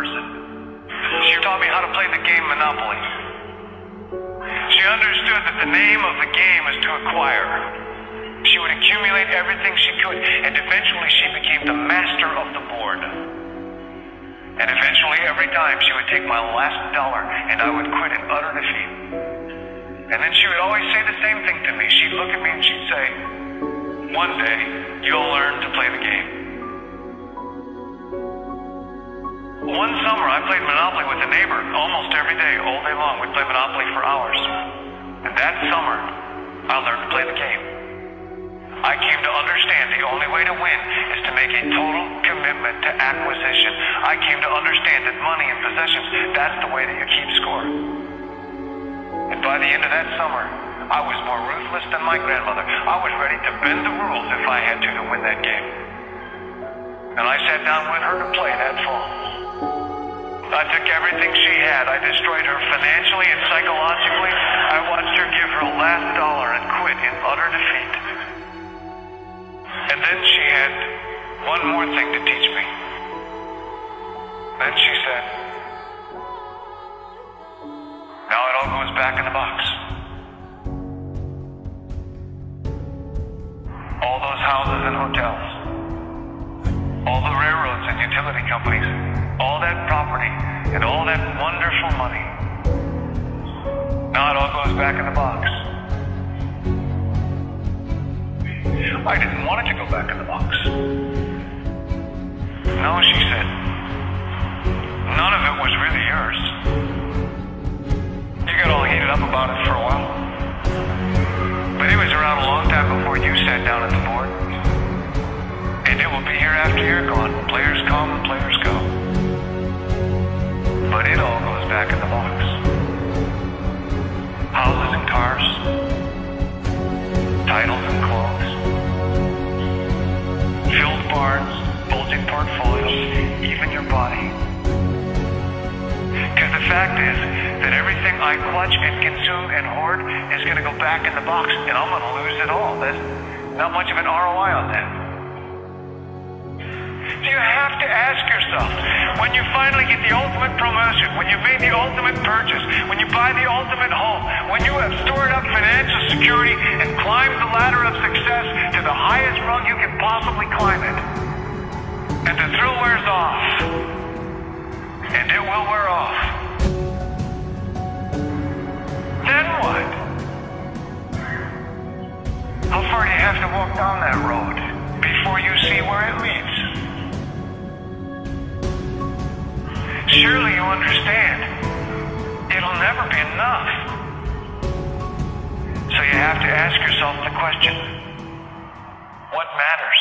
person. She taught me how to play the game Monopoly. She understood that the name of the game is to acquire. She would accumulate everything she could, and eventually she became the master of the board. And eventually, every time, she would take my last dollar, and I would quit in utter defeat. And then she would always say the same thing to me. She'd look at me and she'd say, "One day, you'll learn to play the game." One summer, I played Monopoly with a neighbor almost every day, all day long. We'd play Monopoly for hours. And that summer, I learned to play the game. I came to understand the only way to win is to make a total commitment to acquisition. I came to understand that money and possessions, that's the way that you keep score. And by the end of that summer, I was more ruthless than my grandmother. I was ready to bend the rules if I had to win that game. And I sat down with her to play that fall. I took everything she had. I destroyed her financially and psychologically. I watched her give her last dollar and quit in utter defeat. And then she had one more thing to teach me. Then she said, "Now it all goes back in the box." All those houses and hotels, all the railroads and utility companies, all that property and all that wonderful money. Now it all goes back in the box. I didn't want it to go back in the box. No, she said. None of it was really yours. You got all heated up about it for a while. But it was around a long time before you sat down at the board. And it will be here after you're gone. Players come and players go. But it all goes back in the box. Houses and cars. Titles and clothes. Filled barns, bulging portfolios, even your body. Because the fact is that everything I clutch and consume and hoard is going to go back in the box, and I'm going to lose it all. There's not much of an ROI on that. So you have to ask yourself, when you finally get the ultimate promotion, when you've made the ultimate purchase, when you buy the ultimate home, when you have stored up financial security and climbed the ladder of success to the highest rung you can possibly climb it, and the thrill wears off, and it will wear off, then what? How far do you have to walk down that road before you see where it leads? Surely you understand, it'll never be enough. So you have to ask yourself the question, what matters?